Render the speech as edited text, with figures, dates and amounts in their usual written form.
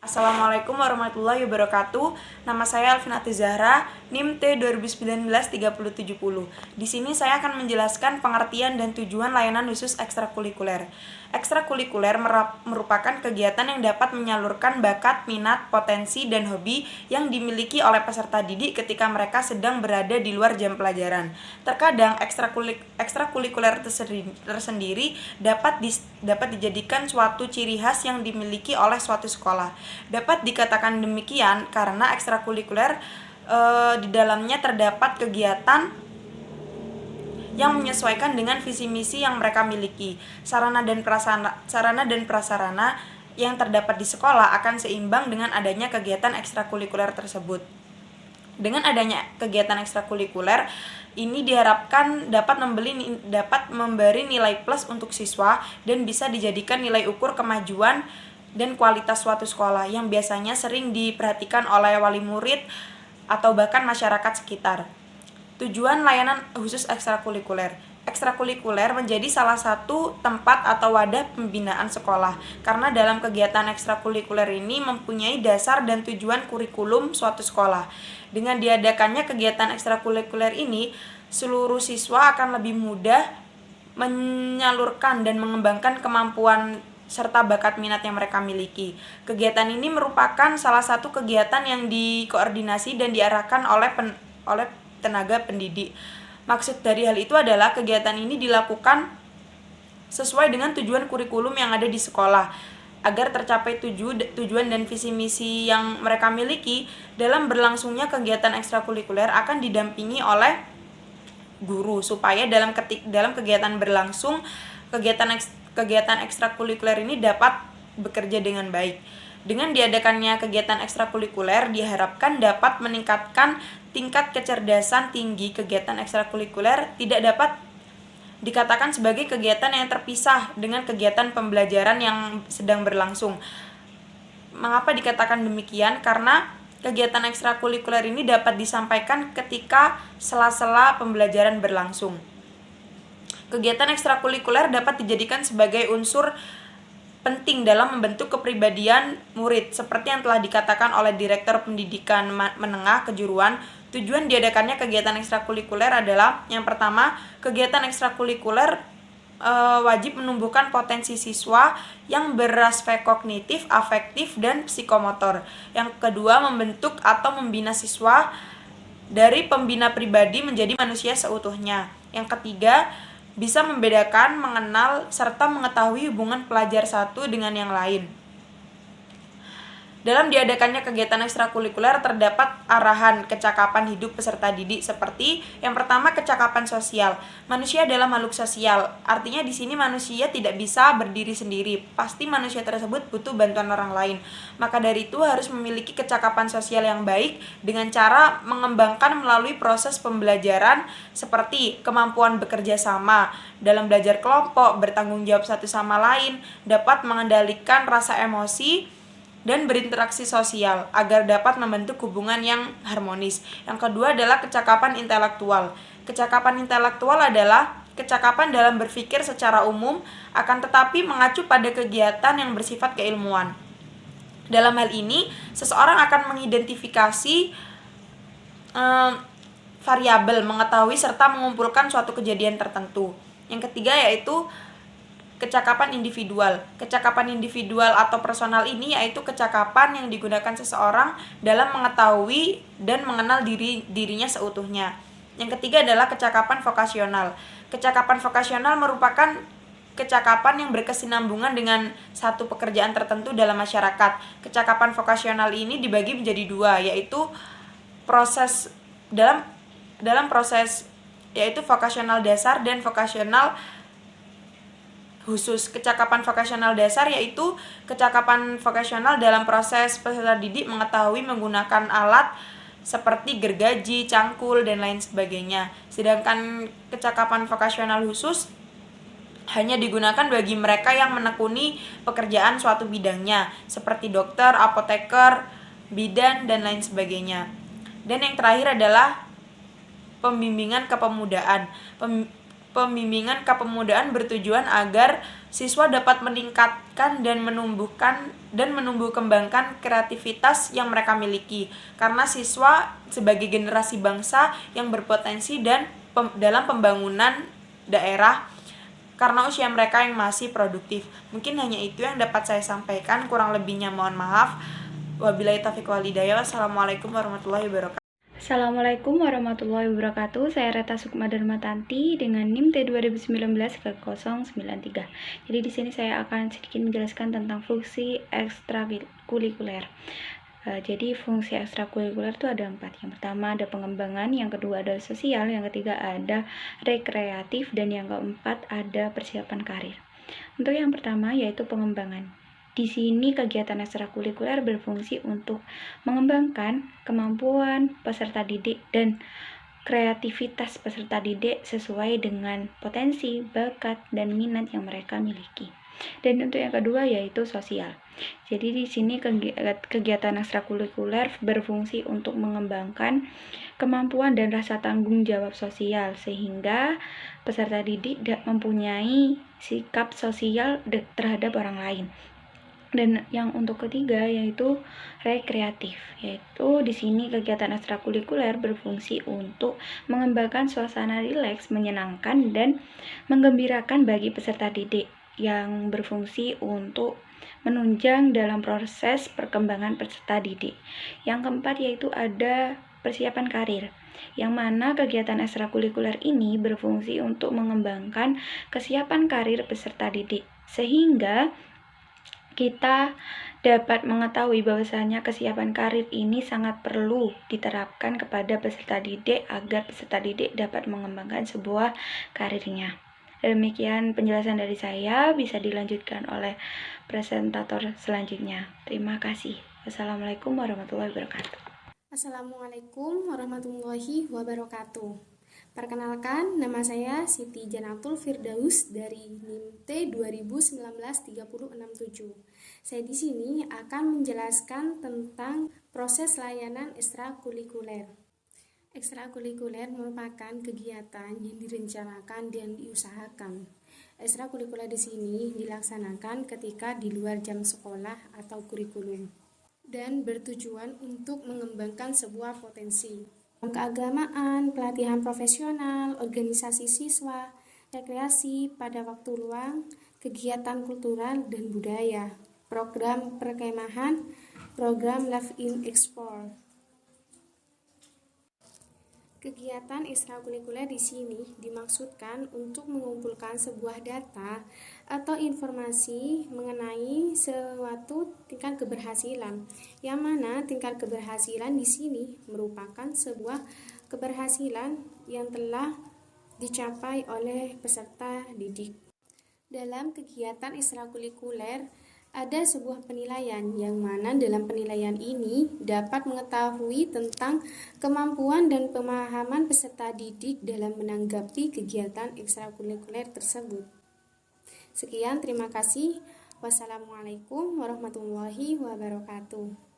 Assalamualaikum warahmatullahi wabarakatuh. Nama saya Alfinati Zahra, NIM T 2019-3070. Di sini saya akan menjelaskan pengertian dan tujuan layanan khusus ekstrakurikuler. Ekstrakurikuler merupakan kegiatan yang dapat menyalurkan bakat, minat, potensi, dan hobi yang dimiliki oleh peserta didik ketika mereka sedang berada di luar jam pelajaran. Terkadang ekstrakurikuler tersendiri dapat dijadikan suatu ciri khas yang dimiliki oleh suatu sekolah. Dapat dikatakan demikian karena ekstrakurikuler di dalamnya terdapat kegiatan yang menyesuaikan dengan visi misi yang mereka miliki. Sarana dan prasarana yang terdapat di sekolah akan seimbang dengan adanya kegiatan ekstrakurikuler tersebut. Dengan adanya kegiatan ekstrakurikuler ini diharapkan dapat memberi nilai plus untuk siswa dan bisa dijadikan nilai ukur kemajuan dan kualitas suatu sekolah yang biasanya sering diperhatikan oleh wali murid atau bahkan masyarakat sekitar. Tujuan layanan khusus ekstrakurikuler. Ekstrakurikuler menjadi salah satu tempat atau wadah pembinaan sekolah karena dalam kegiatan ekstrakurikuler ini mempunyai dasar dan tujuan kurikulum suatu sekolah. Dengan diadakannya kegiatan ekstrakurikuler ini, seluruh siswa akan lebih mudah menyalurkan dan mengembangkan kemampuan serta bakat minat yang mereka miliki. Kegiatan ini merupakan salah satu kegiatan yang dikoordinasi dan diarahkan oleh tenaga pendidik. Maksud dari hal itu adalah kegiatan ini dilakukan sesuai dengan tujuan kurikulum yang ada di sekolah. Agar tercapai tujuan dan visi misi yang mereka miliki, dalam berlangsungnya kegiatan ekstrakurikuler akan didampingi oleh guru supaya dalam kegiatan berlangsung kegiatan ekstrakurikuler ini dapat bekerja dengan baik. Dengan diadakannya kegiatan ekstrakurikuler diharapkan dapat meningkatkan tingkat kecerdasan tinggi. Kegiatan ekstrakurikuler tidak dapat dikatakan sebagai kegiatan yang terpisah dengan kegiatan pembelajaran yang sedang berlangsung. Mengapa dikatakan demikian? Karena kegiatan ekstrakurikuler ini dapat disampaikan ketika sela-sela pembelajaran berlangsung. Kegiatan ekstrakurikuler dapat dijadikan sebagai unsur penting dalam membentuk kepribadian murid, seperti yang telah dikatakan oleh Direktur Pendidikan Menengah Kejuruan. Tujuan diadakannya kegiatan ekstrakurikuler adalah yang pertama, kegiatan ekstrakurikuler wajib menumbuhkan potensi siswa yang beraspek kognitif, afektif, dan psikomotor. Yang kedua, membentuk atau membina siswa dari pembina pribadi menjadi manusia seutuhnya. Yang ketiga, bisa membedakan, mengenal, serta mengetahui hubungan pelajar satu dengan yang lain. Dalam diadakannya kegiatan ekstrakurikuler terdapat arahan kecakapan hidup peserta didik seperti yang pertama, kecakapan sosial. Manusia adalah makhluk sosial. Artinya di sini manusia tidak bisa berdiri sendiri. Pasti manusia tersebut butuh bantuan orang lain. Maka dari itu harus memiliki kecakapan sosial yang baik dengan cara mengembangkan melalui proses pembelajaran seperti kemampuan bekerja sama dalam belajar kelompok, bertanggung jawab satu sama lain, dapat mengendalikan rasa emosi dan berinteraksi sosial agar dapat membentuk hubungan yang harmonis. Yang kedua adalah kecakapan intelektual. Kecakapan intelektual adalah kecakapan dalam berpikir secara umum, akan tetapi mengacu pada kegiatan yang bersifat keilmuan. Dalam hal ini, seseorang akan mengidentifikasi variabel, mengetahui serta mengumpulkan suatu kejadian tertentu. Yang ketiga yaitu kecakapan individual. Kecakapan individual atau personal ini yaitu kecakapan yang digunakan seseorang dalam mengetahui dan mengenal dirinya seutuhnya. Yang ketiga adalah kecakapan vokasional. Kecakapan vokasional merupakan kecakapan yang berkesinambungan dengan satu pekerjaan tertentu dalam masyarakat. Kecakapan vokasional ini dibagi menjadi dua, yaitu proses dalam proses yaitu vokasional dasar dan vokasional khusus. Kecakapan vokasional dasar yaitu kecakapan vokasional dalam proses peserta didik mengetahui menggunakan alat seperti gergaji, cangkul, dan lain sebagainya. Sedangkan kecakapan vokasional khusus hanya digunakan bagi mereka yang menekuni pekerjaan suatu bidangnya, seperti dokter, apoteker, bidan, dan lain sebagainya. Dan yang terakhir adalah pembimbingan kepemudaan. pembimbingan kepemudaan bertujuan agar siswa dapat meningkatkan dan menumbuh kembangkan kreativitas yang mereka miliki. Karena siswa sebagai generasi bangsa yang berpotensi dan dalam pembangunan daerah karena usia mereka yang masih produktif. Mungkin hanya itu yang dapat saya sampaikan, kurang lebihnya mohon maaf. Wabillahi taufiq wal hidayah. Wassalamualaikum warahmatullahi wabarakatuh. Assalamualaikum warahmatullahi wabarakatuh. Saya Reta Sukma Darmatanti dengan NIM T 2019-093. Jadi di sini saya akan sedikit menjelaskan tentang fungsi ekstrakurikuler. Jadi fungsi ekstrakurikuler itu ada 4. Yang pertama ada pengembangan, yang kedua ada sosial, yang ketiga ada rekreatif, dan yang keempat ada persiapan karir. Untuk yang pertama yaitu pengembangan. Di sini kegiatan ekstrakurikuler berfungsi untuk mengembangkan kemampuan peserta didik dan kreativitas peserta didik sesuai dengan potensi, bakat, dan minat yang mereka miliki. Dan untuk yang kedua yaitu sosial. Jadi di sini kegiatan ekstrakurikuler berfungsi untuk mengembangkan kemampuan dan rasa tanggung jawab sosial sehingga peserta didik mempunyai sikap sosial terhadap orang lain. Dan yang untuk ketiga yaitu rekreatif, yaitu di sini kegiatan ekstrakurikuler berfungsi untuk mengembangkan suasana rileks, menyenangkan, dan menggembirakan bagi peserta didik yang berfungsi untuk menunjang dalam proses perkembangan peserta didik. Yang keempat yaitu ada persiapan karir, yang mana kegiatan ekstrakurikuler ini berfungsi untuk mengembangkan kesiapan karir peserta didik, sehingga kita dapat mengetahui bahwasanya kesiapan karir ini sangat perlu diterapkan kepada peserta didik agar peserta didik dapat mengembangkan sebuah karirnya. Demikian penjelasan dari saya, bisa dilanjutkan oleh presentator selanjutnya. Terima kasih. Wassalamualaikum warahmatullahi wabarakatuh. Assalamualaikum warahmatullahi wabarakatuh. Perkenalkan, nama saya Siti Janatul Firdaus dari NIM T 2019-3067. Saya di sini akan menjelaskan tentang proses layanan ekstrakurikuler. Ekstrakurikuler merupakan kegiatan yang direncanakan dan diusahakan. Ekstrakurikuler di sini dilaksanakan ketika di luar jam sekolah atau kurikulum dan bertujuan untuk mengembangkan sebuah potensi. Keagamaan, pelatihan profesional, organisasi siswa, rekreasi pada waktu luang, kegiatan kultural dan budaya, program perkemahan, program Live in Explore. Kegiatan ekstrakurikuler di sini dimaksudkan untuk mengumpulkan sebuah data atau informasi mengenai suatu tingkat keberhasilan, yang mana tingkat keberhasilan di sini merupakan sebuah keberhasilan yang telah dicapai oleh peserta didik. Dalam kegiatan ekstrakurikuler ada sebuah penilaian, yang mana dalam penilaian ini dapat mengetahui tentang kemampuan dan pemahaman peserta didik dalam menanggapi kegiatan ekstrakurikuler tersebut. Sekian, terima kasih. Wassalamualaikum warahmatullahi wabarakatuh.